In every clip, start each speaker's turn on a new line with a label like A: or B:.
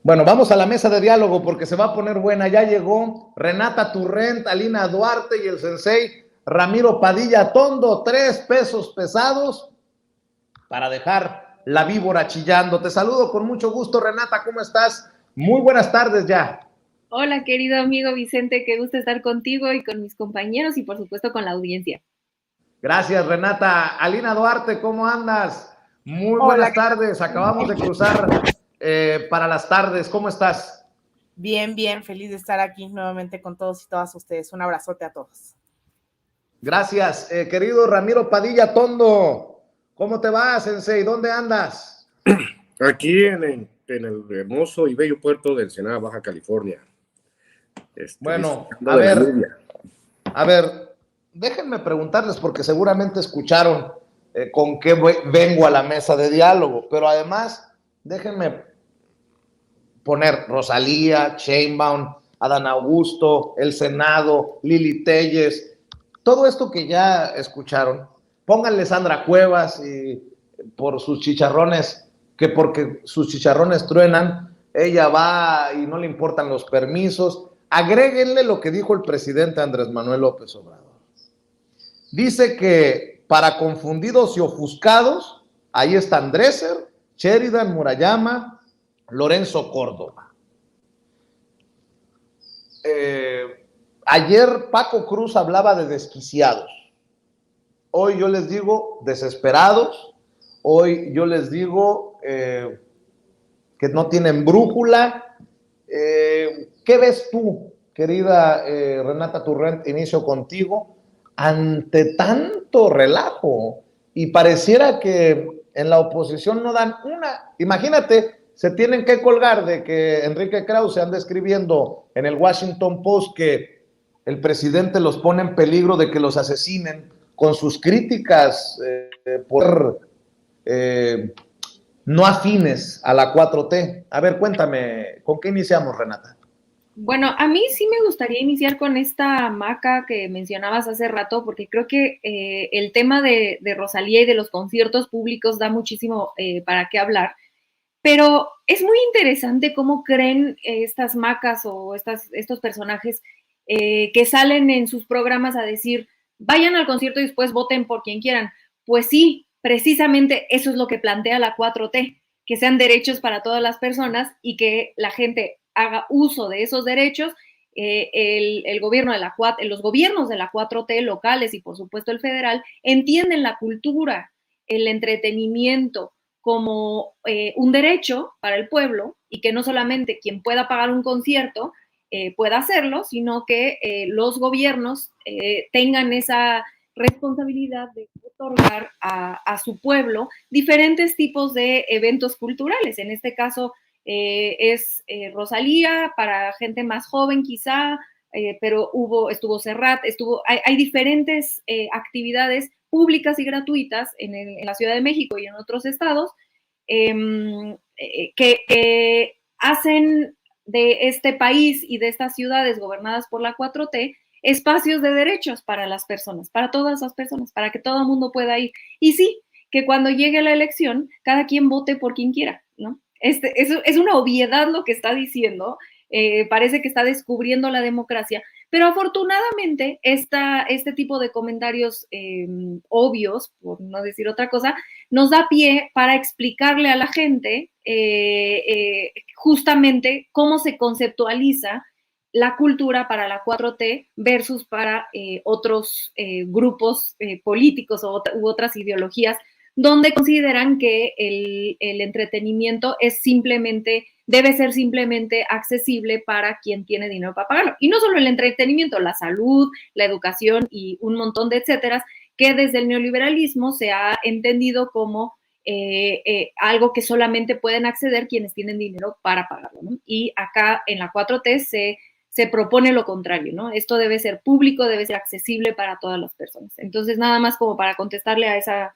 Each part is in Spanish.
A: Bueno, vamos a la mesa de diálogo porque se va a poner buena. Ya llegó Renata Turrent, Alina Duarte y el sensei Ramiro Padilla Tondo. 3 pesos pesados para dejar la víbora chillando. Te saludo con mucho gusto, Renata. ¿Cómo estás? Muy buenas tardes ya.
B: Hola, querido amigo Vicente, qué gusto estar contigo y con mis compañeros y por supuesto con la audiencia.
A: Gracias, Renata. Alina Duarte, ¿cómo andas? Muy
C: Hola,
A: buenas tardes. Acabamos de cruzar para las tardes. ¿Cómo estás?
C: bien, bien, feliz de estar aquí nuevamente con todos y todas ustedes. Un abrazote a todos.
A: Gracias, querido Ramiro Padilla Tondo. ¿Cómo te va, sensei? ¿Dónde andas?
D: Aquí en el hermoso y bello puerto de Ensenada, Baja California.
A: Bueno, a ver, déjenme preguntarles porque seguramente escucharon con qué vengo a la mesa de diálogo, pero además déjenme poner Rosalía, Sheinbaum, Adán Augusto, el Senado, Lili Telles, todo esto que ya escucharon. Pónganle Sandra Cuevas y por sus chicharrones, que porque sus chicharrones truenan, ella va y no le importan los permisos. Agréguenle lo que dijo el presidente Andrés Manuel López Obrador. Dice que para confundidos y ofuscados, ahí están Dresser, Sheridan, Murayama, Lorenzo Córdoba. Ayer Paco Cruz hablaba de desquiciados. Hoy yo les digo desesperados. Hoy yo les digo que no tienen brújula. ¿Qué ves tú, querida Renata Turrent? Inicio contigo. Ante tanto relajo y pareciera que en la oposición no dan una. Imagínate, se tienen que colgar de que Enrique Krause anda escribiendo en el Washington Post que el presidente los pone en peligro de que los asesinen con sus críticas por no afines a la 4T. A ver, cuéntame, ¿con qué iniciamos, Renata?
B: Bueno, a mí sí me gustaría iniciar con esta Maca que mencionabas hace rato, porque creo que el tema de Rosalía y de los conciertos públicos da muchísimo para qué hablar, pero es muy interesante cómo creen estas Macas o estos personajes que salen en sus programas a decir, vayan al concierto y después voten por quien quieran. Pues sí, precisamente eso es lo que plantea la 4T, que sean derechos para todas las personas y que la gente haga uso de esos derechos. El gobierno de los gobiernos de la 4T locales y por supuesto el federal entienden la cultura, el entretenimiento como un derecho para el pueblo y que no solamente quien pueda pagar un concierto pueda hacerlo, sino que los gobiernos tengan esa responsabilidad de otorgar a su pueblo diferentes tipos de eventos culturales. En este caso es Rosalía para gente más joven quizá, pero estuvo Serrat, hay diferentes actividades públicas y gratuitas en la Ciudad de México y en otros estados que hacen de este país y de estas ciudades gobernadas por la 4T espacios de derechos para las personas, para todas las personas, para que todo el mundo pueda ir. Y sí, que cuando llegue la elección, cada quien vote por quien quiera, ¿no? Es una obviedad lo que está diciendo, parece que está descubriendo la democracia, pero afortunadamente este tipo de comentarios obvios, por no decir otra cosa, nos da pie para explicarle a la gente justamente cómo se conceptualiza la cultura para la 4T versus para otros grupos políticos u otras ideologías donde consideran que el entretenimiento debe ser simplemente accesible para quien tiene dinero para pagarlo. Y no solo el entretenimiento, la salud, la educación y un montón de etcéteras, que desde el neoliberalismo se ha entendido como algo que solamente pueden acceder quienes tienen dinero para pagarlo, ¿no? Y acá en la 4T se propone lo contrario, ¿no? Esto debe ser público, debe ser accesible para todas las personas. Entonces, nada más como para contestarle a esa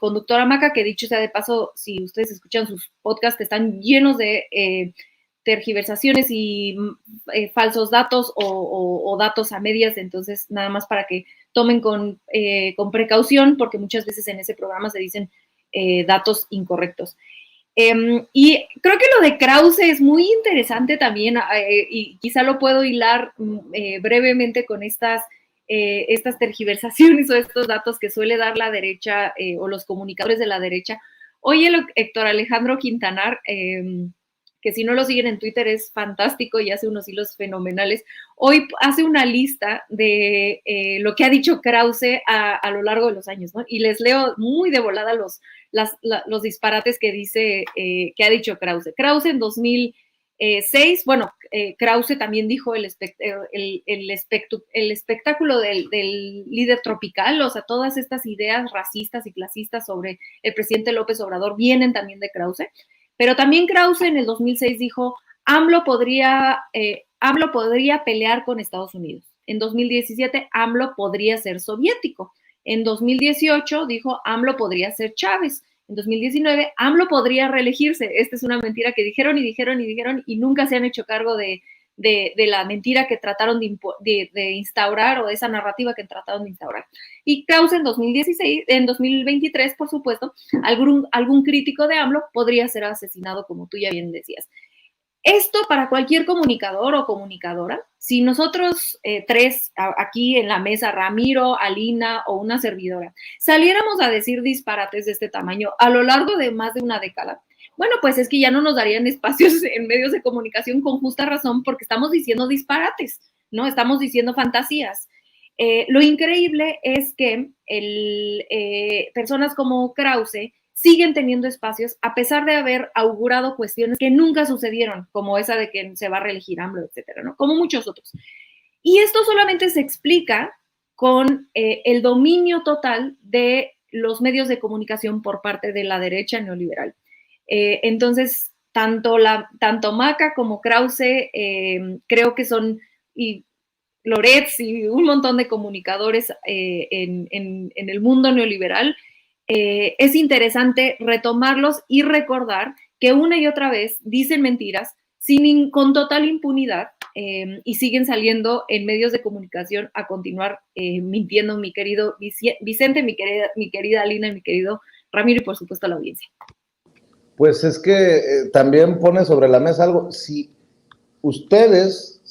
B: conductora Maca, que dicho sea de paso, si ustedes escuchan sus podcasts, están llenos de tergiversaciones y falsos datos o datos a medias, entonces nada más para que tomen con precaución, porque muchas veces en ese programa se dicen datos incorrectos. Y creo que lo de Krause es muy interesante también, y quizá lo puedo hilar brevemente con estas tergiversaciones o estos datos que suele dar la derecha o los comunicadores de la derecha. Hoy el Héctor Alejandro Quintanar, que si no lo siguen en Twitter es fantástico y hace unos hilos fenomenales, hoy hace una lista de lo que ha dicho Krause a lo largo de los años, ¿no? Y les leo muy de volada los disparates que dice, que ha dicho Krause. Krause en 2006, bueno, Krause también dijo el espectáculo del líder tropical, o sea, todas estas ideas racistas y clasistas sobre el presidente López Obrador vienen también de Krause. Pero también Krause en el 2006 dijo, AMLO podría pelear con Estados Unidos. En 2017, AMLO podría ser soviético. En 2018 dijo, AMLO podría ser Chávez. En 2019, AMLO podría reelegirse. Esta es una mentira que dijeron y nunca se han hecho cargo de la mentira que trataron de instaurar o de esa narrativa que trataron de instaurar. Y Krause en 2023, por supuesto, algún crítico de AMLO podría ser asesinado, como tú ya bien decías. Esto para cualquier comunicador o comunicadora, si nosotros tres aquí en la mesa, Ramiro, Alina o una servidora, saliéramos a decir disparates de este tamaño a lo largo de más de una década, bueno, pues es que ya no nos darían espacios en medios de comunicación con justa razón porque estamos diciendo disparates, ¿no? Estamos diciendo fantasías. Lo increíble es que personas como Krause siguen teniendo espacios a pesar de haber augurado cuestiones que nunca sucedieron, como esa de que se va a reelegir AMLO, etcétera, ¿no? Como muchos otros. Y esto solamente se explica con el dominio total de los medios de comunicación por parte de la derecha neoliberal. Entonces, tanto Maca como Krause creo que son, y Loretz y un montón de comunicadores en el mundo neoliberal, es interesante retomarlos y recordar que una y otra vez dicen mentiras con total impunidad y siguen saliendo en medios de comunicación a continuar mintiendo, mi querido Vicente, mi querida Alina y mi querido Ramiro y por supuesto la audiencia.
A: Pues es que también pone sobre la mesa algo. Si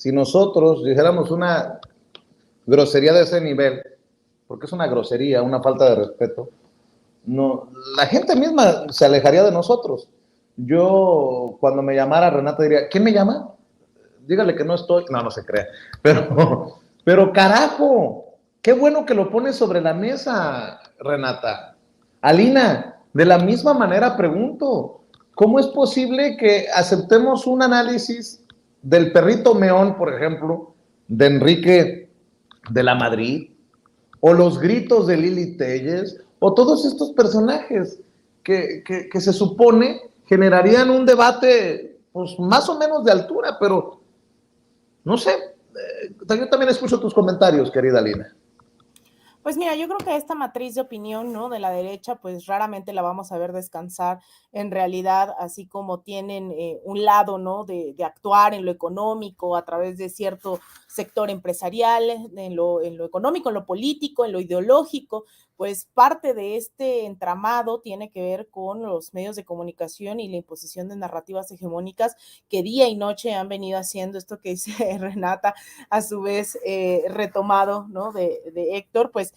A: nosotros dijéramos una grosería de ese nivel, porque es una grosería, una falta de respeto, no, la gente misma se alejaría de nosotros. Yo, cuando me llamara Renata, diría, ¿quién me llama? Dígale que no estoy. No se crea. Pero carajo, qué bueno que lo pones sobre la mesa, Renata. Alina, de la misma manera pregunto, ¿cómo es posible que aceptemos un análisis del perrito meón, por ejemplo, de Enrique de la Madrid, o los gritos de Lili Telles, o todos estos personajes que se supone generarían un debate pues más o menos de altura, pero no sé, yo también escucho tus comentarios, querida Lina.
C: Pues mira, yo creo que esta matriz de opinión, ¿no?, de la derecha, pues raramente la vamos a ver descansar en realidad, así como tienen un lado, ¿no?, de actuar en lo económico a través de cierto sector empresarial, en lo económico, en lo político, en lo ideológico, pues parte de este entramado tiene que ver con los medios de comunicación y la imposición de narrativas hegemónicas que día y noche han venido haciendo esto que dice Renata, a su vez retomado, ¿no?, de Héctor, pues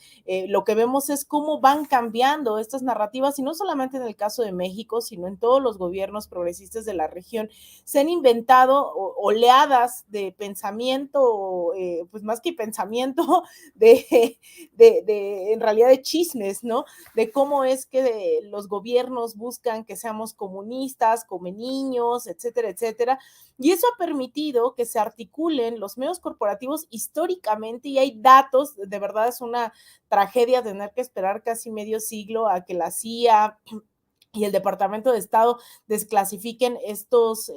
C: lo que vemos es cómo van cambiando estas narrativas, y no solamente en el caso de México, sino en todos los gobiernos progresistas de la región. Se han inventado oleadas de pensamiento, pues más que pensamiento, en realidad de chismes, ¿no? De cómo es que los gobiernos buscan que seamos comunistas, come niños, etcétera, etcétera. Y eso ha permitido que se articulen los medios corporativos históricamente, y hay datos, de verdad es una tragedia tener que esperar casi medio siglo a que la CIA y el Departamento de Estado desclasifiquen estos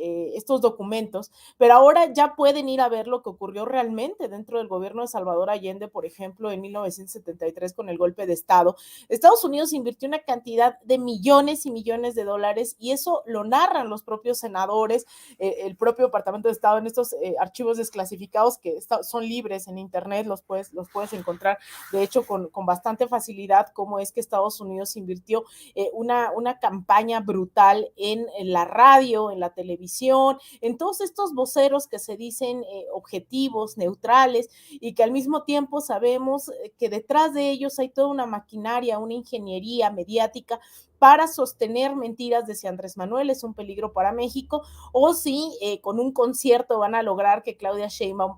C: documentos, pero ahora ya pueden ir a ver lo que ocurrió realmente dentro del gobierno de Salvador Allende, por ejemplo, en 1973 con el golpe de Estado. Estados Unidos invirtió una cantidad de millones y millones de dólares, y eso lo narran los propios senadores, el propio Departamento de Estado en estos archivos desclasificados que son libres en internet, los puedes encontrar, de hecho, con bastante facilidad, cómo es que Estados Unidos invirtió una campaña brutal en la radio, en la televisión, en todos estos voceros que se dicen objetivos, neutrales, y que al mismo tiempo sabemos que detrás de ellos hay toda una maquinaria, una ingeniería mediática para sostener mentiras de si Andrés Manuel es un peligro para México, o si con un concierto van a lograr que Claudia Sheinbaum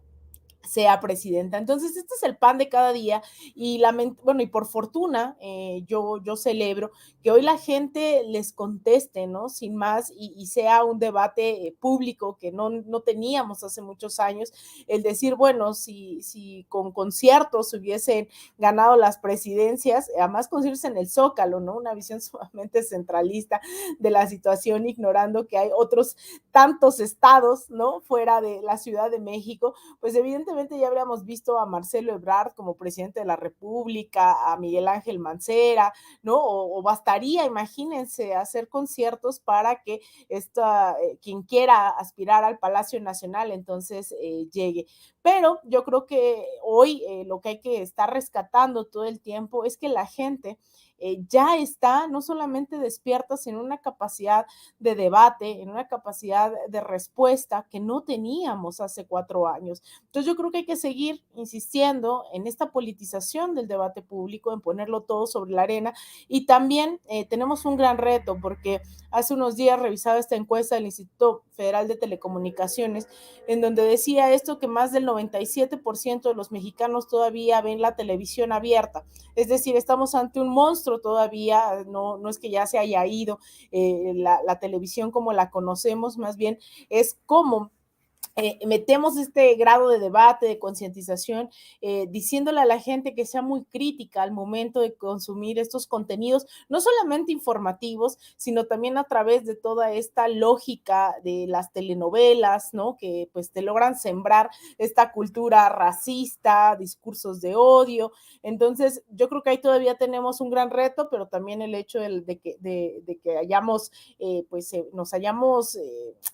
C: sea presidenta. Entonces, este es el pan de cada día y bueno, y por fortuna, yo celebro que hoy la gente les conteste, ¿no? Sin más, y sea un debate público que no teníamos hace muchos años, el decir, bueno, si con conciertos hubiesen ganado las presidencias, además conciertos en el Zócalo, ¿no? Una visión sumamente centralista de la situación, ignorando que hay otros tantos estados, ¿no? Fuera de la Ciudad de México, pues evidentemente ya habríamos visto a Marcelo Ebrard como presidente de la República, a Miguel Ángel Mancera, ¿no? O bastaría, imagínense, hacer conciertos para que quien quiera aspirar al Palacio Nacional, entonces llegue. Pero yo creo que hoy lo que hay que estar rescatando todo el tiempo es que la gente ya está no solamente despierta, sino una capacidad de debate, en una capacidad de respuesta que no teníamos hace 4 años. Entonces yo creo que hay que seguir insistiendo en esta politización del debate público, en ponerlo todo sobre la arena, y también tenemos un gran reto, porque hace unos días revisaba esta encuesta del Instituto Federal de Telecomunicaciones, en donde decía esto, que más del 97% de los mexicanos todavía ven la televisión abierta, es decir, estamos ante un monstruo todavía, no es que ya se haya ido la televisión como la conocemos, más bien es como metemos este grado de debate, de concientización, diciéndole a la gente que sea muy crítica al momento de consumir estos contenidos, no solamente informativos, sino también a través de toda esta lógica de las telenovelas, ¿no? Que pues te logran sembrar esta cultura racista, discursos de odio. Entonces, yo creo que ahí todavía tenemos un gran reto, pero también el hecho de que hayamos, nos hayamos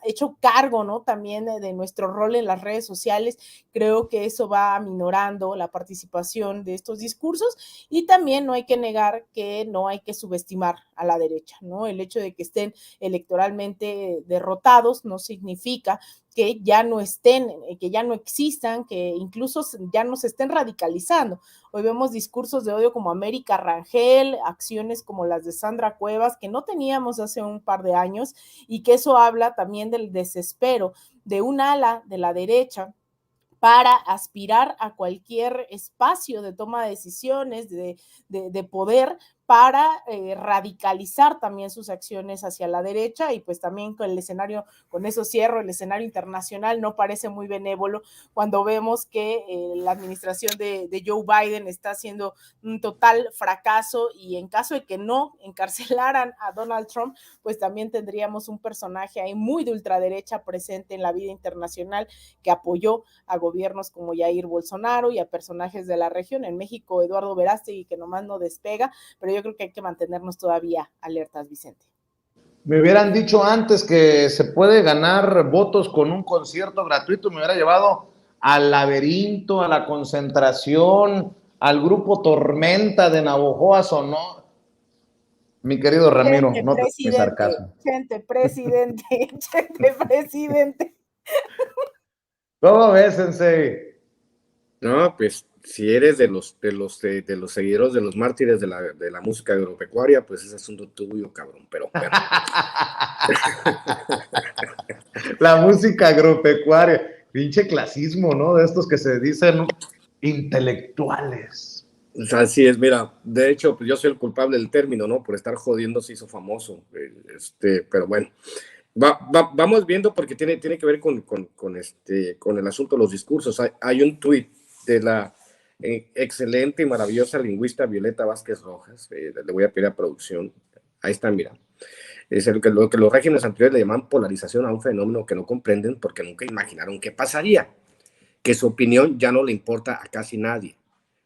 C: hecho cargo, ¿no? También de nuestro rol en las redes sociales, creo que eso va aminorando la participación de estos discursos, y también no hay que negar que no hay que subestimar a la derecha, ¿no? El hecho de que estén electoralmente derrotados no significa que ya no estén, que ya no existan, que incluso ya no se estén radicalizando. Hoy vemos discursos de odio como América Rangel, acciones como las de Sandra Cuevas, que no teníamos hace un par de años, y que eso habla también del desespero de un ala de la derecha para aspirar a cualquier espacio de toma de decisiones, de poder, para radicalizar también sus acciones hacia la derecha. Y pues también con el escenario, con eso cierro, el escenario internacional no parece muy benévolo cuando vemos que la administración de Joe Biden está haciendo un total fracaso, y en caso de que no encarcelaran a Donald Trump, pues también tendríamos un personaje ahí muy de ultraderecha presente en la vida internacional, que apoyó a gobiernos como Jair Bolsonaro y a personajes de la región. En México, Eduardo Verástegui, que nomás no despega, pero yo creo que hay que mantenernos todavía alertas, Vicente.
A: Me hubieran dicho antes que se puede ganar votos con un concierto gratuito, me hubiera llevado al Laberinto, a la Concentración, al grupo Tormenta de Navojoa, Sonora. Mi querido Ramiro, no te mi sarcasmo.
C: Presidente.
A: ¿Cómo ves, Sensei?
D: No, pues si eres de los seguidores de los mártires de la música agropecuaria, pues ese es asunto tuyo, cabrón, pero bueno.
A: La música agropecuaria, pinche clasismo, ¿no? De estos que se dicen intelectuales.
D: Así es, mira, de hecho, pues yo soy el culpable del término, ¿no? Por estar jodiendo se hizo famoso, pero bueno. Vamos viendo, porque tiene que ver con el asunto de los discursos. Hay un tuit de la excelente y maravillosa lingüista Violeta Vázquez Rojas, le voy a pedir a producción, ahí está, mira, es lo que los regímenes anteriores le llaman polarización a un fenómeno que no comprenden porque nunca imaginaron qué pasaría, que su opinión ya no le importa a casi nadie.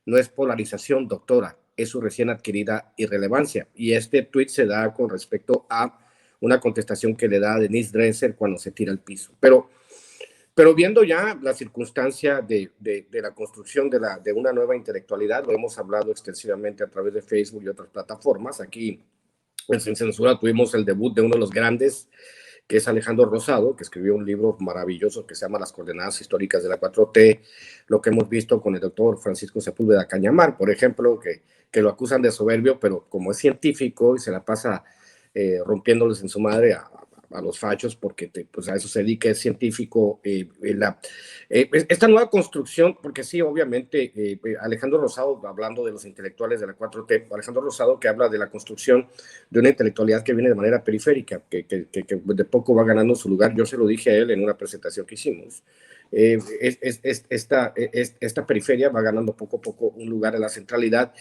D: No es polarización, doctora, es su recién adquirida irrelevancia. Y este tuit se da con respecto a una contestación que le da a Denise Dresser cuando se tira al piso. Pero viendo ya la circunstancia de la construcción de una nueva intelectualidad, lo hemos hablado extensivamente a través de Facebook y otras plataformas. Aquí Sin censura tuvimos el debut de uno de los grandes, que es Alejandro Rosado, que escribió un libro maravilloso que se llama Las coordenadas históricas de la 4T, lo que hemos visto con el doctor Francisco Sepúlveda Cañamar, por ejemplo, que lo acusan de soberbio, pero como es científico y se la pasa rompiéndoles en su madre a los fachos, porque pues a eso se dedica, es científico. Esta nueva construcción, porque sí, obviamente, Alejandro Rosado, hablando de los intelectuales de la 4T, Alejandro Rosado que habla de la construcción de una intelectualidad que viene de manera periférica, que de poco va ganando su lugar. Yo se lo dije a él en una presentación que hicimos. Esta periferia va ganando poco a poco un lugar en la centralidad,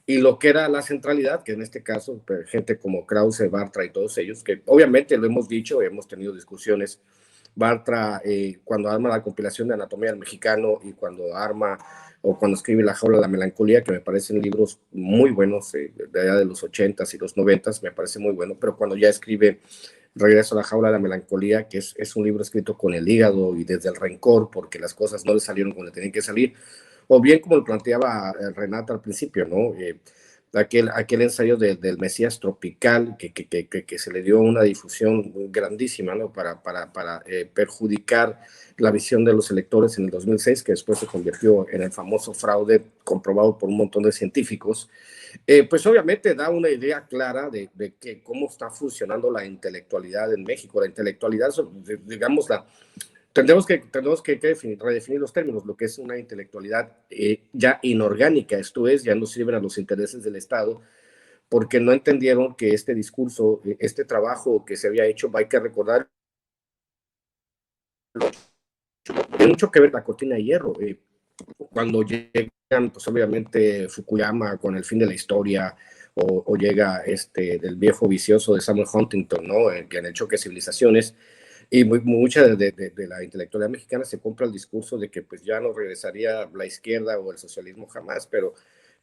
D: y lo que era la centralidad, que en este caso, gente como Krause, Bartra y todos ellos, que obviamente lo hemos dicho, hemos tenido discusiones. Bartra, cuando arma la compilación de Anatomía del Mexicano y cuando arma o cuando escribe La jaula de la melancolía, que me parecen libros muy buenos, de allá de los 80s y los 90s, me parece muy bueno, pero cuando ya escribe Regreso a la jaula de la melancolía, que es un libro escrito con el hígado y desde el rencor, porque las cosas no le salieron como le tenían que salir, o bien como lo planteaba Renata al principio, ¿no? Aquel ensayo del Mesías tropical que se le dio una difusión grandísima, ¿no? Para perjudicar la visión de los electores en el 2006, que después se convirtió en el famoso fraude comprobado por un montón de científicos. Pues obviamente da una idea clara de cómo está funcionando la intelectualidad en México. La intelectualidad, digamos, tendremos que redefinir los términos, lo que es una intelectualidad ya inorgánica, esto es, ya no sirven a los intereses del Estado, porque no entendieron que este discurso, este trabajo que se había hecho, hay que recordar, tiene mucho que ver la cortina de hierro. Cuando llegan, pues obviamente Fukuyama con El fin de la historia, o llega del viejo vicioso de Samuel Huntington, ¿no? En el choque de civilizaciones, y mucha de la intelectualidad mexicana se compra el discurso de que pues ya no regresaría la izquierda o el socialismo jamás, pero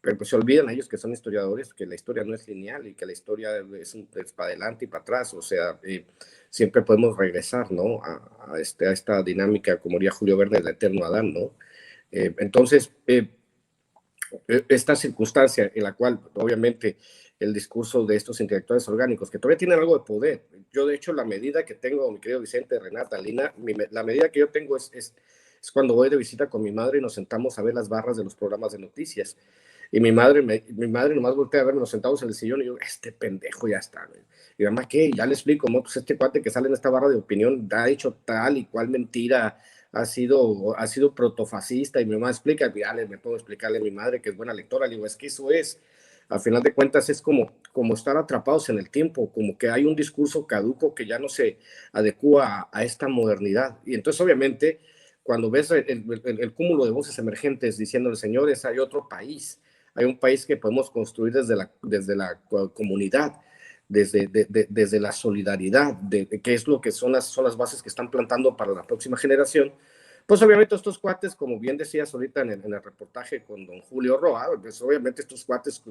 D: pues se olvidan ellos que son historiadores, que la historia no es lineal y que la historia es para adelante y para atrás, o sea, siempre podemos regresar, ¿no? A esta dinámica, como diría Julio Verne, del eterno Adán, ¿no? Entonces, esta circunstancia en la cual obviamente el discurso de estos intelectuales orgánicos, que todavía tienen algo de poder. Yo, de hecho, la medida que tengo, mi querido Vicente, Renata, Lina, la medida que yo tengo es cuando voy de visita con mi madre y nos sentamos a ver las barras de los programas de noticias. Y mi madre nomás voltea a verme, nos sentamos en el sillón y yo, este pendejo ya está. Y mamá, ¿qué? Ya le explico, ¿no? Pues este cuate que sale en esta barra de opinión ha hecho tal y cual mentira, ha sido protofascista, y mi mamá explica, ya me puedo explicarle a mi madre que es buena lectora, le digo, es que eso es, al final de cuentas es como estar atrapados en el tiempo, como que hay un discurso caduco que ya no se adecua a esta modernidad. Y entonces obviamente cuando ves el cúmulo de voces emergentes diciéndole, señores, hay otro país, hay un país que podemos construir desde la comunidad, desde la solidaridad, de qué es lo que son las bases que están plantando para la próxima generación. Pues obviamente estos cuates, como bien decías ahorita en el reportaje con don Julio Roa, pues obviamente estos cuates,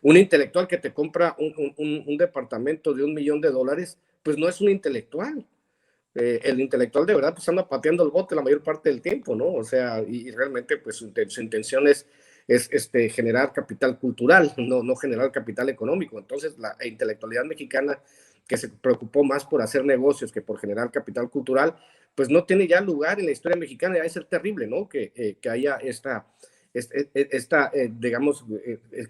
D: un intelectual que te compra un departamento de $1 millón, pues no es un intelectual. El intelectual de verdad pues anda pateando el bote la mayor parte del tiempo, ¿no? O sea, y realmente pues su intención es generar capital cultural, no generar capital económico. Entonces la intelectualidad mexicana, que se preocupó más por hacer negocios que por generar capital cultural, pues no tiene ya lugar en la historia mexicana. Y va a ser terrible, ¿no? Que haya digamos,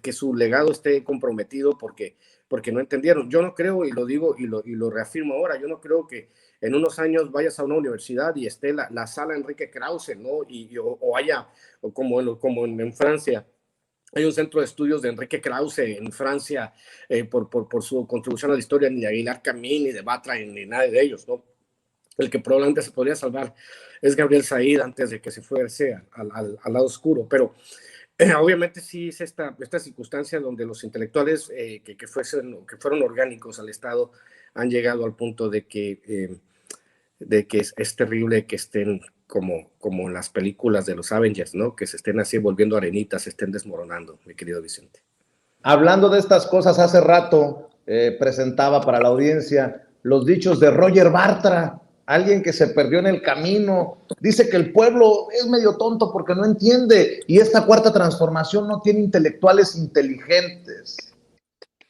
D: que su legado esté comprometido porque no entendieron. Yo no creo, y lo digo y lo reafirmo ahora, yo no creo que en unos años vayas a una universidad y esté la sala Enrique Krause, ¿no? O haya, o como en Francia, hay un centro de estudios de Enrique Krause en Francia, por su contribución a la historia, ni de Aguilar Camín, ni de Batra, ni nadie de ellos, ¿no? El que probablemente se podría salvar es Gabriel Said antes de que se fuese al lado oscuro, pero obviamente sí es esta circunstancia donde los intelectuales que fueron orgánicos al Estado han llegado al punto de que es terrible que estén como en las películas de los Avengers, ¿no? Que se estén así volviendo arenitas, se estén desmoronando, mi querido Vicente.
A: Hablando de estas cosas, hace rato presentaba para la audiencia los dichos de Roger Bartra, alguien que se perdió en el camino. Dice que el pueblo es medio tonto porque no entiende, y esta cuarta transformación no tiene intelectuales inteligentes.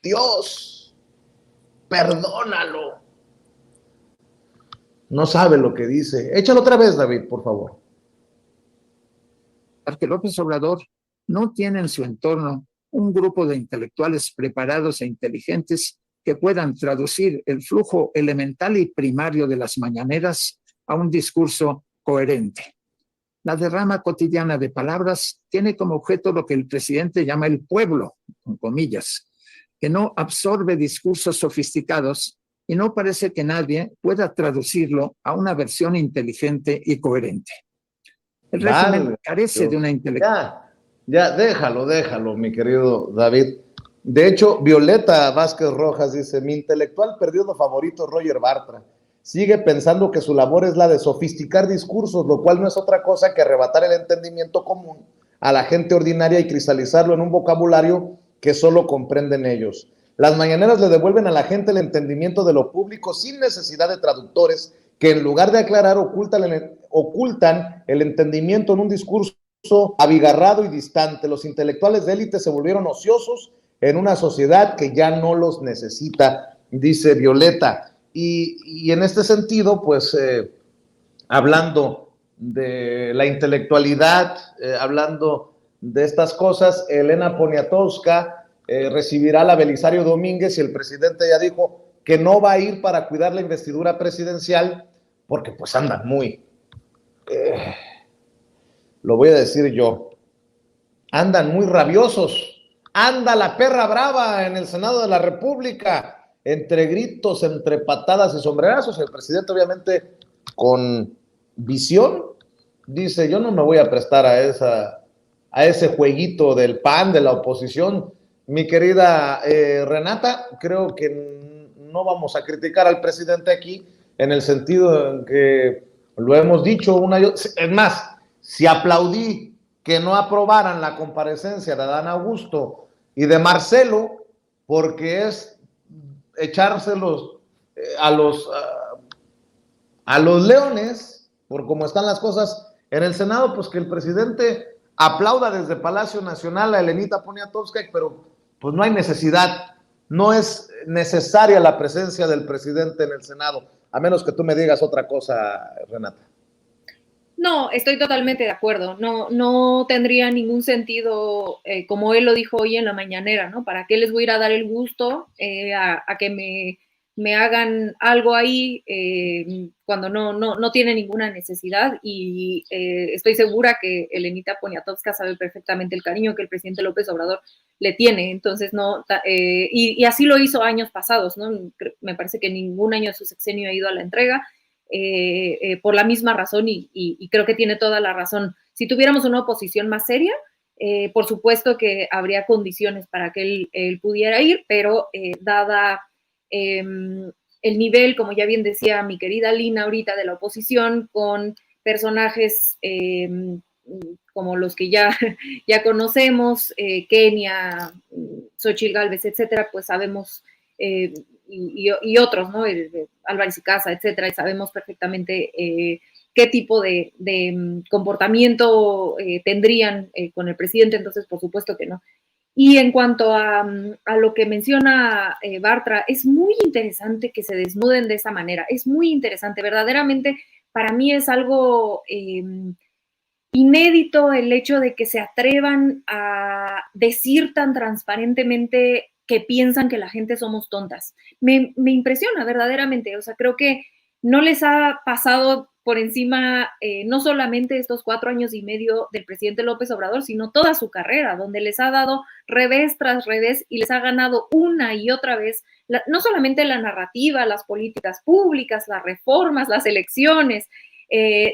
A: Dios, perdónalo. No sabe lo que dice. Échalo otra vez, David, por favor.
E: Que López Obrador no tiene en su entorno un grupo de intelectuales preparados e inteligentes que puedan traducir el flujo elemental y primario de las mañaneras a un discurso coherente. La derrama cotidiana de palabras tiene como objeto lo que el presidente llama el pueblo, con comillas, que no absorbe discursos sofisticados y no parece que nadie pueda traducirlo a una versión inteligente y coherente. El régimen carece de una intelectualidad.
A: Ya, déjalo, mi querido David. De hecho, Violeta Vázquez Rojas dice, mi intelectual perdido favorito es Roger Bartra. Sigue pensando que su labor es la de sofisticar discursos, lo cual no es otra cosa que arrebatar el entendimiento común a la gente ordinaria y cristalizarlo en un vocabulario que solo comprenden ellos. Las mañaneras le devuelven a la gente el entendimiento de lo público sin necesidad de traductores que en lugar de aclarar ocultan el entendimiento en un discurso abigarrado y distante. Los intelectuales de élite se volvieron ociosos en una sociedad que ya no los necesita, dice Violeta. Y en este sentido, pues, hablando de la intelectualidad, hablando de estas cosas, Elena Poniatowska recibirá a la Belisario Domínguez y el presidente ya dijo que no va a ir para cuidar la investidura presidencial porque pues andan muy, lo voy a decir yo, andan muy rabiosos. Anda la perra brava en el Senado de la República, entre gritos, entre patadas y sombrerazos. El presidente, obviamente, con visión, dice, yo no me voy a prestar a ese jueguito del PAN, de la oposición. Mi querida Renata, creo que no vamos a criticar al presidente aquí, en el sentido en que lo hemos dicho una y otra. Es más, si aplaudí que no aprobaran la comparecencia de Adán Augusto y de Marcelo, porque es echárselos a los leones, por cómo están las cosas en el Senado, pues que el presidente aplauda desde Palacio Nacional a Elenita Poniatowska, pero pues no hay necesidad, no es necesaria la presencia del presidente en el Senado, a menos que tú me digas otra cosa, Renata.
B: No, estoy totalmente de acuerdo. No tendría ningún sentido, como él lo dijo hoy en la mañanera, ¿no? ¿Para qué les voy a ir a dar el gusto a que me hagan algo ahí cuando no tiene ninguna necesidad? Y estoy segura que Elenita Poniatowska sabe perfectamente el cariño que el presidente López Obrador le tiene. Entonces, y así lo hizo años pasados, ¿no? Me parece que ningún año de su sexenio ha ido a la entrega. Por la misma razón y creo que tiene toda la razón. Si tuviéramos una oposición más seria, por supuesto que habría condiciones para que él pudiera ir, pero dada el nivel, como ya bien decía mi querida Lina ahorita, de la oposición, con personajes como los que ya conocemos, Kenia, Xochitl Gálvez, etcétera, pues sabemos y otros, ¿no? Álvarez y Casa, etcétera, y sabemos perfectamente qué tipo de comportamiento tendrían con el presidente, entonces por supuesto que no. Y en cuanto a lo que menciona Bartra, es muy interesante que se desnuden de esa manera, es muy interesante, verdaderamente para mí es algo inédito el hecho de que se atrevan a decir tan transparentemente que piensan que la gente somos tontas. Me impresiona verdaderamente, o sea, creo que no les ha pasado por encima no solamente estos 4 años y medio del presidente López Obrador, sino toda su carrera, donde les ha dado revés tras revés y les ha ganado una y otra vez, no solamente la narrativa, las políticas públicas, las reformas, las elecciones,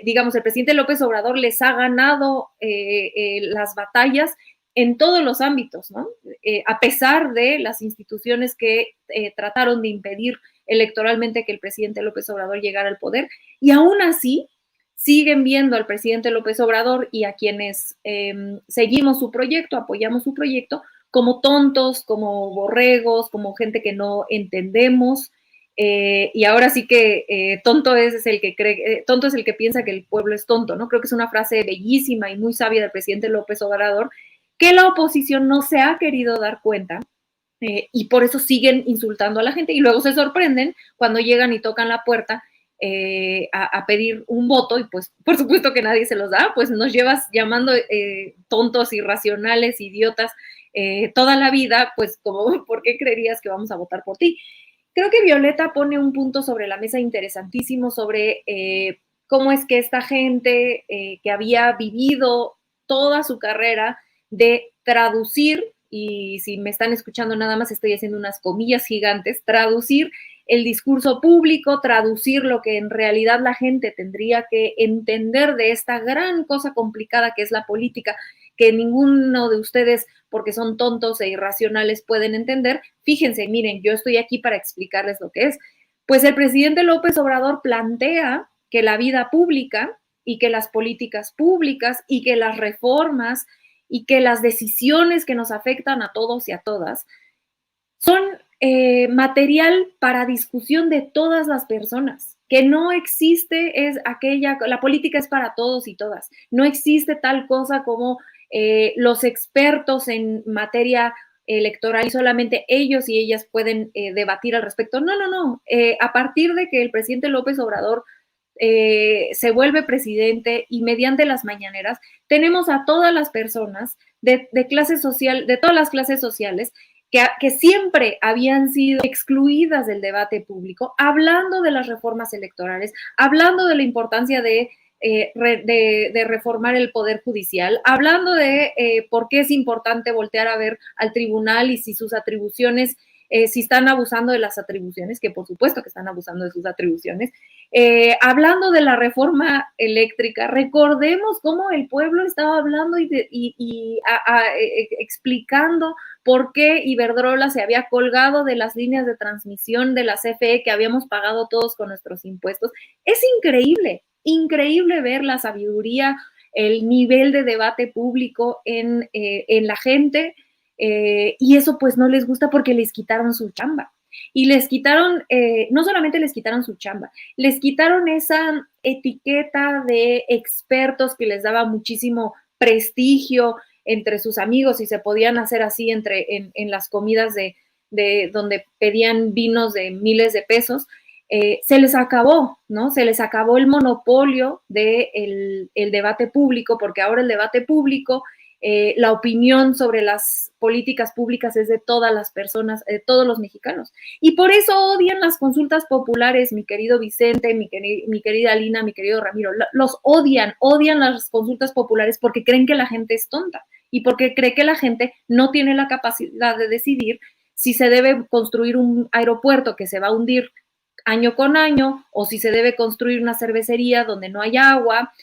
B: digamos, el presidente López Obrador les ha ganado las batallas en todos los ámbitos, ¿no? A pesar de las instituciones que trataron de impedir electoralmente que el presidente López Obrador llegara al poder, y aún así siguen viendo al presidente López Obrador y a quienes seguimos su proyecto, apoyamos su proyecto, como tontos, como borregos, como gente que no entendemos, y ahora sí que tonto es el que cree, tonto es el que piensa que el pueblo es tonto, ¿no? Creo que es una frase bellísima y muy sabia del presidente López Obrador, que la oposición no se ha querido dar cuenta y por eso siguen insultando a la gente y luego se sorprenden cuando llegan y tocan la puerta a pedir un voto y pues por supuesto que nadie se los da, pues nos llevas llamando tontos, irracionales, idiotas toda la vida, pues como, ¿por qué creerías que vamos a votar por ti? Creo que Violeta pone un punto sobre la mesa interesantísimo sobre cómo es que esta gente que había vivido toda su carrera de traducir, y si me están escuchando nada más estoy haciendo unas comillas gigantes, traducir el discurso público, traducir lo que en realidad la gente tendría que entender de esta gran cosa complicada que es la política, que ninguno de ustedes, porque son tontos e irracionales, pueden entender. Fíjense, miren, yo estoy aquí para explicarles lo que es. Pues el presidente López Obrador plantea que la vida pública y que las políticas públicas y que las reformas y que las decisiones que nos afectan a todos y a todas son material para discusión de todas las personas, que no existe la política es para todos y todas, no existe tal cosa como los expertos en materia electoral y solamente ellos y ellas pueden debatir al respecto. No. A partir de que el presidente López Obrador se vuelve presidente y mediante las mañaneras tenemos a todas las personas de clase social, de todas las clases sociales que siempre habían sido excluidas del debate público, hablando de las reformas electorales, hablando de la importancia de reformar el poder judicial, hablando de por qué es importante voltear a ver al tribunal y si sus atribuciones, si están abusando de las atribuciones, que por supuesto que están abusando de sus atribuciones, hablando de la reforma eléctrica. Recordemos cómo el pueblo estaba hablando y explicando por qué Iberdrola se había colgado de las líneas de transmisión de la CFE que habíamos pagado todos con nuestros impuestos. Es increíble ver la sabiduría, el nivel de debate público en la gente, y eso pues no les gusta porque les quitaron su chamba. Y les quitaron, no solamente les quitaron su chamba, les quitaron esa etiqueta de expertos que les daba muchísimo prestigio entre sus amigos y se podían hacer así en las comidas de donde pedían vinos de miles de pesos. Se les acabó, ¿no? Se les acabó el monopolio del debate público, porque ahora el debate público, la opinión sobre las políticas públicas es de todas las personas, de todos los mexicanos. Y por eso odian las consultas populares, mi querido Vicente, mi querida Lina, mi querido Ramiro. Los odian las consultas populares porque creen que la gente es tonta y porque cree que la gente no tiene la capacidad de decidir si se debe construir un aeropuerto que se va a hundir año con año, o si se debe construir una cervecería donde no hay agua,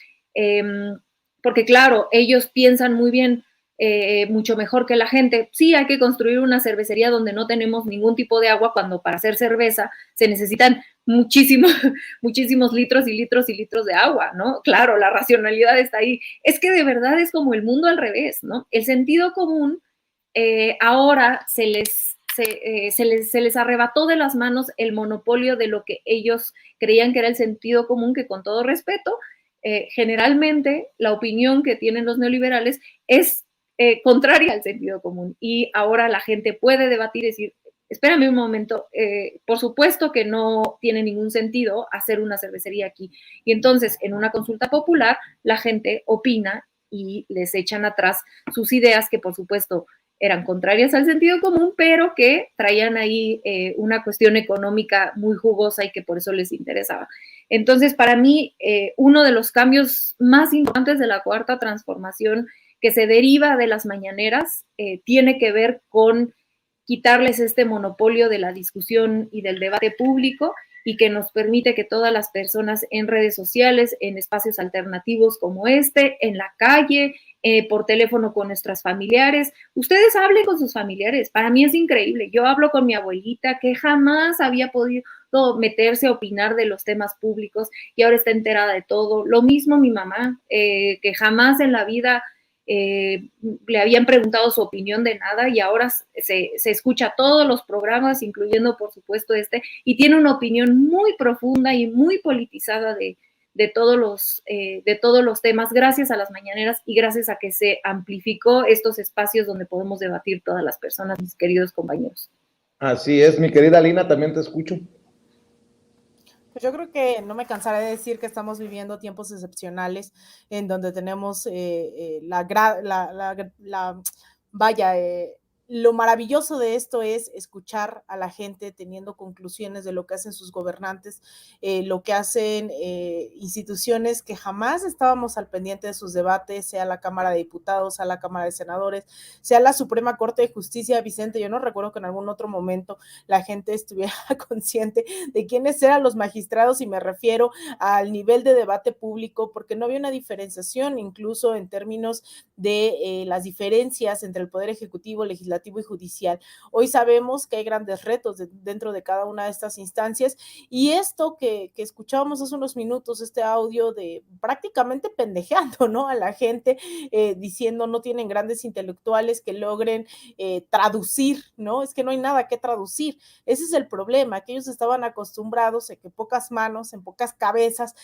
B: porque claro, ellos piensan muy bien, mucho mejor que la gente. Sí, hay que construir una cervecería donde no tenemos ningún tipo de agua, cuando para hacer cerveza se necesitan muchísimos litros y litros y litros de agua, ¿no? Claro, la racionalidad está ahí. Es que de verdad es como el mundo al revés, ¿no? El sentido común ahora se les arrebató de las manos el monopolio de lo que ellos creían que era el sentido común, que con todo respeto, generalmente la opinión que tienen los neoliberales es contraria al sentido común. Y ahora la gente puede debatir y decir, espérame un momento, por supuesto que no tiene ningún sentido hacer una cervecería aquí. Y entonces, en una consulta popular, la gente opina y les echan atrás sus ideas, que por supuesto eran contrarias al sentido común, pero que traían ahí una cuestión económica muy jugosa y que por eso les interesaba. Entonces, para mí, uno de los cambios más importantes de la Cuarta Transformación que se deriva de las mañaneras tiene que ver con quitarles este monopolio de la discusión y del debate público, y que nos permite que todas las personas en redes sociales, en espacios alternativos como este, en la calle, por teléfono con nuestras familiares, ustedes hablen con sus familiares. Para mí es increíble. Yo hablo con mi abuelita, que jamás había podido meterse a opinar de los temas públicos y ahora está enterada de todo. Lo mismo mi mamá, que jamás en la vida le habían preguntado su opinión de nada, y ahora se escucha todos los programas, incluyendo por supuesto y tiene una opinión muy profunda y muy politizada de de todos los temas, gracias a las mañaneras y gracias a que se amplificó estos espacios donde podemos debatir todas las personas, mis queridos compañeros.
A: Así es, mi querida Lina, también te escucho.
C: Pues yo creo que no me cansaré de decir que estamos viviendo tiempos excepcionales en donde tenemos lo maravilloso de esto es escuchar a la gente teniendo conclusiones de lo que hacen sus gobernantes, lo que hacen instituciones que jamás estábamos al pendiente de sus debates, sea la Cámara de Diputados, sea la Cámara de Senadores, sea la Suprema Corte de Justicia. Vicente, yo no recuerdo que en algún otro momento la gente estuviera consciente de quiénes eran los magistrados, y me refiero al nivel de debate público, porque no había una diferenciación incluso en términos de las diferencias entre el Poder Ejecutivo, Legislativo y Judicial. Hoy sabemos que hay grandes retos dentro de cada una de estas instancias, y esto que escuchábamos hace unos minutos, este audio de prácticamente pendejeando, ¿no?, a la gente, diciendo no tienen grandes intelectuales que logren traducir, ¿no? Es que no hay nada que traducir. Ese es el problema, que ellos estaban acostumbrados a que pocas manos, en pocas cabezas,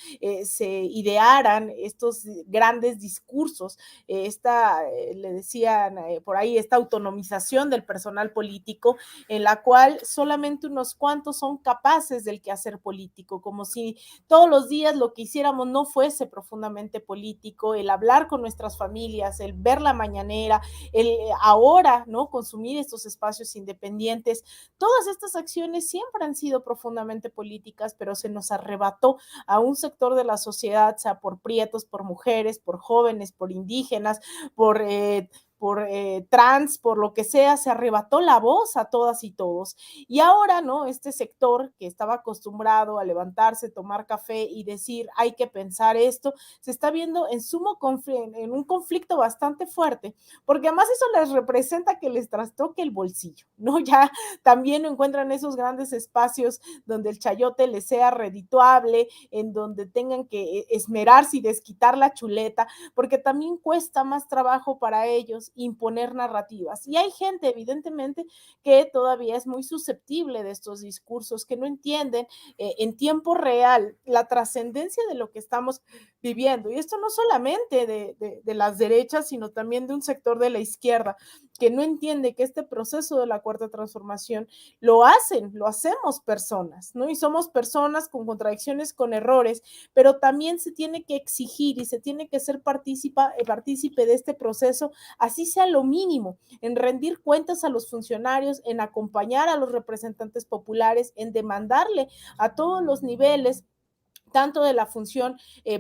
C: se idearan estos grandes discursos, le decían por ahí, esta autonomización del personal político, en la cual solamente unos cuantos son capaces del quehacer político, como si todos los días lo que hiciéramos no fuese profundamente político, el hablar con nuestras familias, el ver la mañanera, el ahora, ¿no?, consumir estos espacios independientes. Todas estas acciones siempre han sido profundamente políticas, pero se nos arrebató a un sector de la sociedad, sea por prietos, por mujeres, por jóvenes, por indígenas, por trans, por lo que sea, se arrebató la voz a todas y todos. Y ahora, ¿no?, este sector que estaba acostumbrado a levantarse, tomar café y decir hay que pensar esto, se está viendo en un conflicto bastante fuerte, porque además eso les representa que les trastoque el bolsillo, ¿no? Ya también encuentran esos grandes espacios donde el chayote les sea redituable, en donde tengan que esmerarse y desquitar la chuleta, porque también cuesta más trabajo para ellos imponer narrativas. Y hay gente, evidentemente, que todavía es muy susceptible de estos discursos, que no entienden en tiempo real la trascendencia de lo que estamos viviendo. Y esto no solamente de las derechas, sino también de un sector de la izquierda, que no entiende que este proceso de la Cuarta Transformación lo hacemos personas, ¿no? Y somos personas con contradicciones, con errores, pero también se tiene que exigir y se tiene que ser partícipe de este proceso, así sea lo mínimo, en rendir cuentas a los funcionarios, en acompañar a los representantes populares, en demandarle a todos los niveles, tanto de la función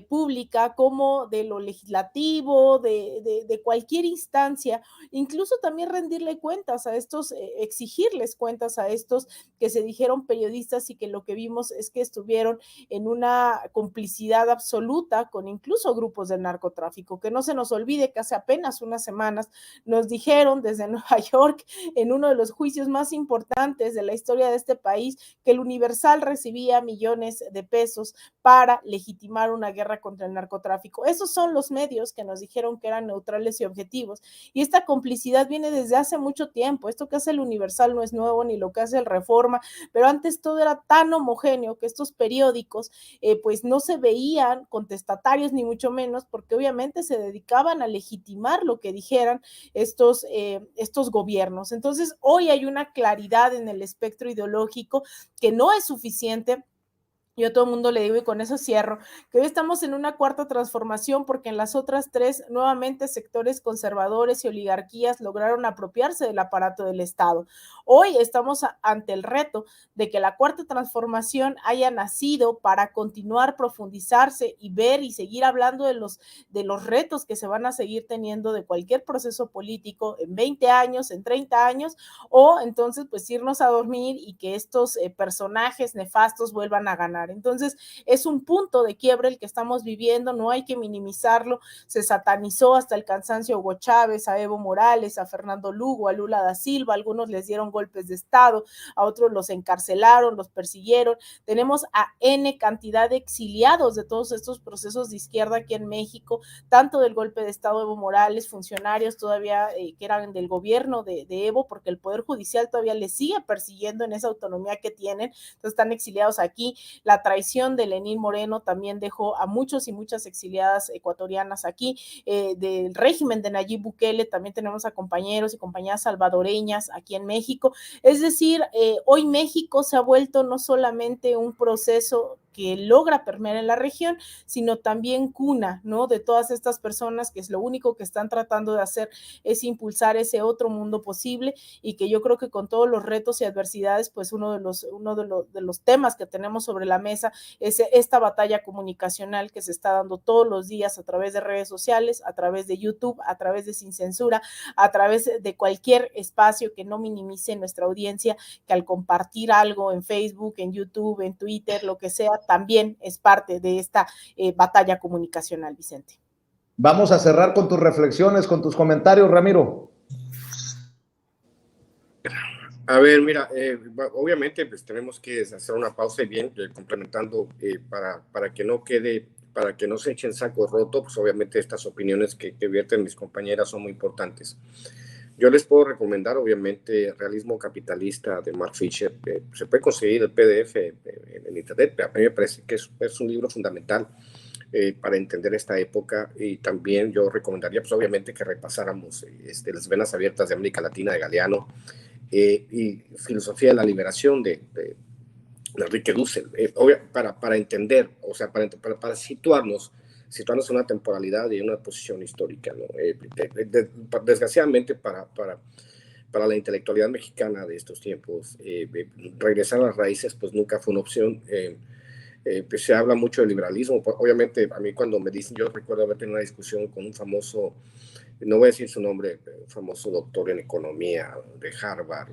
C: pública como de lo legislativo, de cualquier instancia, incluso también rendirle cuentas a estos, exigirles cuentas a estos que se dijeron periodistas y que lo que vimos es que estuvieron en una complicidad absoluta con incluso grupos del narcotráfico. Que no se nos olvide que hace apenas unas semanas nos dijeron desde Nueva York, en uno de los juicios más importantes de la historia de este país, que el Universal recibía millones de pesos para legitimar una guerra contra el narcotráfico. Esos son los medios que nos dijeron que eran neutrales y objetivos, y esta complicidad viene desde hace mucho tiempo. Esto que hace el Universal no es nuevo, ni lo que hace el Reforma, pero antes todo era tan homogéneo que estos periódicos pues no se veían contestatarios, ni mucho menos, porque obviamente se dedicaban a legitimar lo que dijeran estos gobiernos. Entonces hoy hay una claridad en el espectro ideológico que no es suficiente. Yo a todo el mundo le digo, y con eso cierro, que hoy estamos en una cuarta transformación, porque en las otras tres, nuevamente, sectores conservadores y oligarquías lograron apropiarse del aparato del Estado. Hoy estamos ante el reto de que la cuarta transformación haya nacido para continuar, profundizarse y ver y seguir hablando de los retos que se van a seguir teniendo de cualquier proceso político en 20 años, en 30 años, o entonces pues irnos a dormir y que estos personajes nefastos vuelvan a ganar. Entonces es un punto de quiebre el que estamos viviendo, no hay que minimizarlo. Se satanizó hasta el cansancio a Hugo Chávez, a Evo Morales, a Fernando Lugo, a Lula da Silva, algunos les dieron golpes de estado, a otros los encarcelaron, los persiguieron. Tenemos a N cantidad de exiliados de todos estos procesos de izquierda aquí en México, tanto del golpe de estado de Evo Morales, funcionarios todavía que eran del gobierno de Evo, porque el Poder Judicial todavía les sigue persiguiendo en esa autonomía que tienen, entonces están exiliados aquí. La la traición de Lenín Moreno también dejó a muchos y muchas exiliadas ecuatorianas aquí, del régimen de Nayib Bukele también tenemos a compañeros y compañeras salvadoreñas aquí en México. Es decir, hoy México se ha vuelto no solamente un proceso que logra permear en la región, sino también cuna, ¿no?, de todas estas personas que es lo único que están tratando de hacer es impulsar ese otro mundo posible, y que yo creo que con todos los retos y adversidades, pues uno de los temas que tenemos sobre la mesa es esta batalla comunicacional que se está dando todos los días a través de redes sociales, a través de YouTube, a través de Sin Censura, a través de cualquier espacio que no minimice nuestra audiencia, que al compartir algo en Facebook, en YouTube, en Twitter, lo que sea, también es parte de esta batalla comunicacional, Vicente.
A: Vamos a cerrar con tus reflexiones, con tus comentarios, Ramiro.
D: A ver, mira, obviamente pues tenemos que hacer una pausa y bien, complementando para que no quede, para que no se echen saco roto, pues obviamente estas opiniones que vierten mis compañeras son muy importantes. Yo les puedo recomendar, obviamente, Realismo Capitalista de Mark Fisher. Se puede conseguir el PDF en internet. A mí me parece que es un libro fundamental para entender esta época, y también yo recomendaría, pues obviamente, que repasáramos Las Venas Abiertas de América Latina de Galeano, y Filosofía de la Liberación de Enrique Dussel, para entender, o sea, para situarnos en una temporalidad y en una posición histórica, ¿no? Desgraciadamente para la intelectualidad mexicana de estos tiempos, regresar a las raíces pues nunca fue una opción. Pues se habla mucho de liberalismo. Obviamente a mí cuando me dicen, yo recuerdo haber tenido una discusión con un famoso, no voy a decir su nombre, un famoso doctor en economía de Harvard,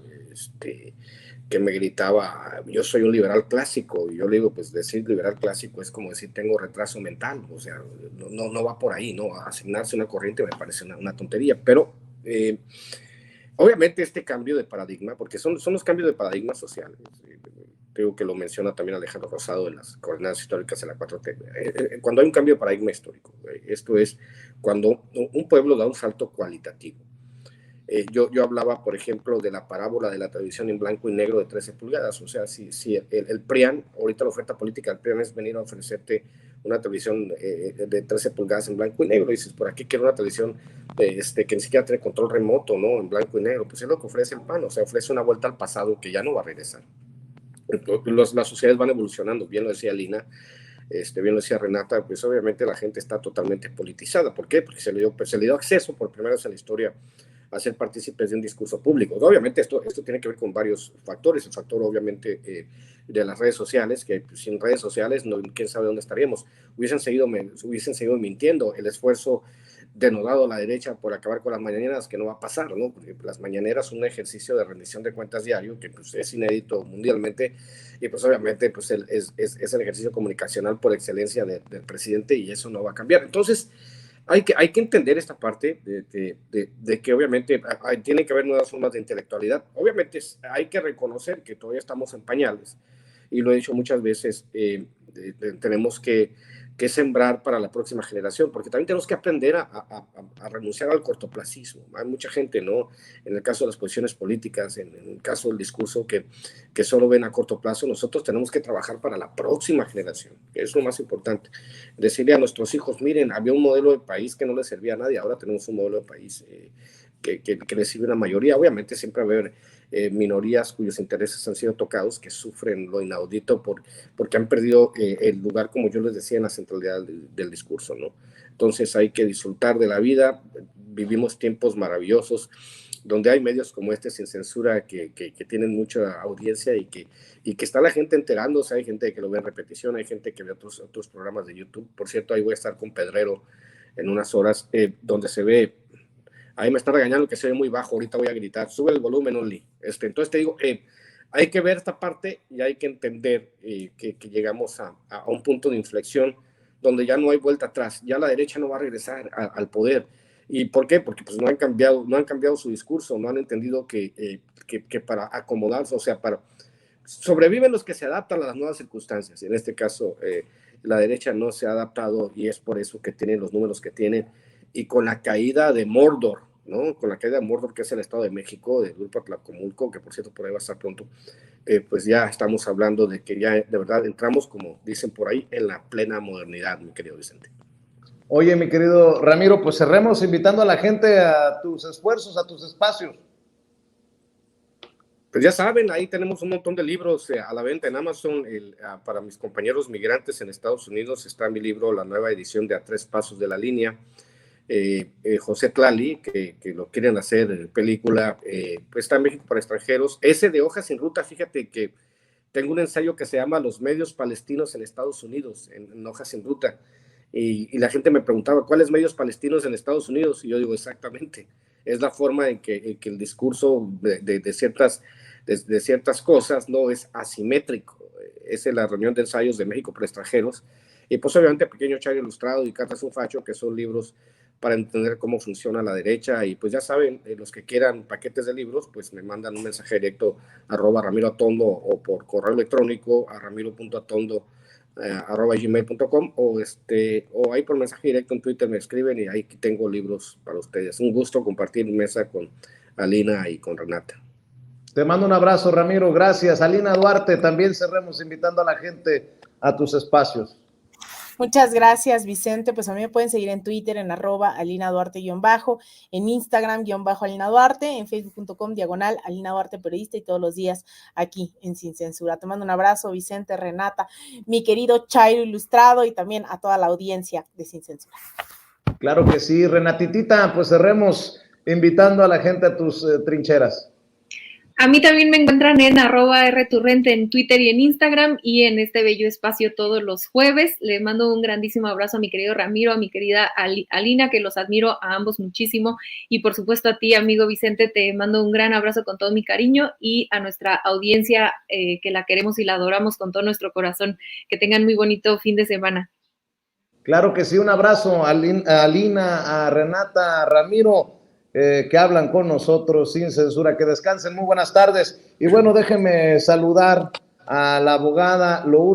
D: que me gritaba, yo soy un liberal clásico, y yo le digo, pues decir liberal clásico es como decir tengo retraso mental, o sea, no va por ahí, ¿no? Asignarse una corriente me parece una tontería, pero obviamente este cambio de paradigma, porque son los cambios de paradigma sociales, creo que lo menciona también Alejandro Rosado en las coordenadas históricas de la 4T, cuando hay un cambio de paradigma histórico, esto es cuando un pueblo da un salto cualitativo. Yo hablaba, por ejemplo, de la parábola de la televisión en blanco y negro de 13 pulgadas, o sea, si el PRIAN, ahorita la oferta política del PRIAN es venir a ofrecerte una televisión de 13 pulgadas en blanco y negro, y dices, por aquí quiero una televisión que ni siquiera tiene control remoto, ¿no?, en blanco y negro, pues es lo que ofrece el PAN, o sea, ofrece una vuelta al pasado que ya no va a regresar. Las sociedades van evolucionando, bien lo decía Lina, bien lo decía Renata, pues obviamente la gente está totalmente politizada. ¿Por qué? Porque se le dio acceso por primera vez en la historia a ser partícipes de un discurso público. Obviamente esto tiene que ver con varios factores. El factor obviamente de las redes sociales, que sin redes sociales quién sabe dónde estaríamos. Hubiesen seguido mintiendo. El esfuerzo denodado a la derecha por acabar con las mañaneras, que no va a pasar, ¿no? Porque las mañaneras son un ejercicio de rendición de cuentas diario que pues, es inédito mundialmente, y pues obviamente pues, es el ejercicio comunicacional por excelencia del presidente, y eso no va a cambiar. Entonces, hay que entender esta parte de que obviamente tiene que haber nuevas formas de intelectualidad. Obviamente hay que reconocer que todavía estamos en pañales, y lo he dicho muchas veces, tenemos que sembrar para la próxima generación, porque también tenemos que aprender a renunciar al cortoplacismo. Hay mucha gente, ¿no?, en el caso de las posiciones políticas, en el caso del discurso, que solo ven a corto plazo. Nosotros tenemos que trabajar para la próxima generación, que es lo más importante. Decirle a nuestros hijos, miren, había un modelo de país que no le servía a nadie, ahora tenemos un modelo de país que le sirve a la mayoría. Obviamente siempre va a haber minorías cuyos intereses han sido tocados, que sufren lo inaudito porque han perdido el lugar, como yo les decía, en la centralidad del discurso, ¿no? Entonces hay que disfrutar de la vida. Vivimos tiempos maravillosos donde hay medios como Sin Censura que tienen mucha audiencia, y que está la gente enterándose. Hay gente que lo ve en repetición, hay gente que ve otros programas de YouTube. Por cierto, ahí voy a estar con Pedrero en unas horas, donde se ve. Ahí me está regañando que se ve muy bajo, ahorita voy a gritar, sube el volumen, Only. Entonces te digo, hay que ver esta parte, y hay que entender que llegamos a un punto de inflexión donde ya no hay vuelta atrás, ya la derecha no va a regresar al poder. ¿Y por qué? Porque pues no han cambiado su discurso, no han entendido que para acomodarse, o sea, sobreviven los que se adaptan a las nuevas circunstancias. En este caso, la derecha no se ha adaptado, y es por eso que tienen los números que tienen. Y con la caída de Mordor, ¿no? Con la caída de Mordor, que es el Estado de México, del grupo Atlacomulco, que por cierto por ahí va a estar pronto, pues ya estamos hablando de que ya de verdad entramos, como dicen por ahí, en la plena modernidad, mi querido Vicente.
A: Oye, mi querido Ramiro, pues cerremos invitando a la gente a tus esfuerzos, a tus espacios.
D: Pues ya saben, ahí tenemos un montón de libros a la venta en Amazon. Para mis compañeros migrantes en Estados Unidos está mi libro, la nueva edición de A Tres Pasos de la Línea. José Tlali, que lo quieren hacer película, pues está en México para extranjeros. Ese de Hojas sin Ruta, fíjate que tengo un ensayo que se llama Los medios palestinos en Estados Unidos, en Hojas sin Ruta. Y la gente me preguntaba, ¿cuáles medios palestinos en Estados Unidos? Y yo digo, exactamente, es la forma en que el discurso de ciertas cosas no es asimétrico. Esa es la reunión de ensayos de México para extranjeros. Y pues obviamente Pequeño Chairo Ilustrado y Cartas un Facho, que son libros para entender cómo funciona la derecha. Y pues ya saben, los que quieran paquetes de libros, pues me mandan un mensaje directo @ Ramiro Atondo o por correo electrónico a ramiro.atondo @gmail.com o ahí por mensaje directo en Twitter me escriben y ahí tengo libros para ustedes. Un gusto compartir mesa con Alina y con Renata.
A: Te mando un abrazo, Ramiro, gracias. Alina Duarte, también cerremos invitando a la gente a tus espacios.
C: Muchas gracias, Vicente. Pues a mí me pueden seguir en Twitter en @Alina Duarte _, en Instagram _Alina Duarte, en facebook.com/Alina Duarte periodista y todos los días aquí en Sin Censura. Te mando un abrazo, Vicente, Renata, mi querido Chairo Ilustrado y también a toda la audiencia de Sin Censura.
A: Claro que sí, Renatitita, pues cerremos invitando a la gente a tus trincheras.
B: A mí también me encuentran en @rturrente en Twitter y en Instagram y en este bello espacio todos los jueves. Le mando un grandísimo abrazo a mi querido Ramiro, a mi querida Alina, que los admiro a ambos muchísimo. Y por supuesto a ti, amigo Vicente, te mando un gran abrazo con todo mi cariño y a nuestra audiencia que la queremos y la adoramos con todo nuestro corazón. Que tengan muy bonito fin de semana.
A: Claro que sí, un abrazo a Alina, a Renata, a Ramiro, que hablan con nosotros sin censura. Que descansen, muy buenas tardes. Y bueno, déjenme saludar a la abogada Lourdes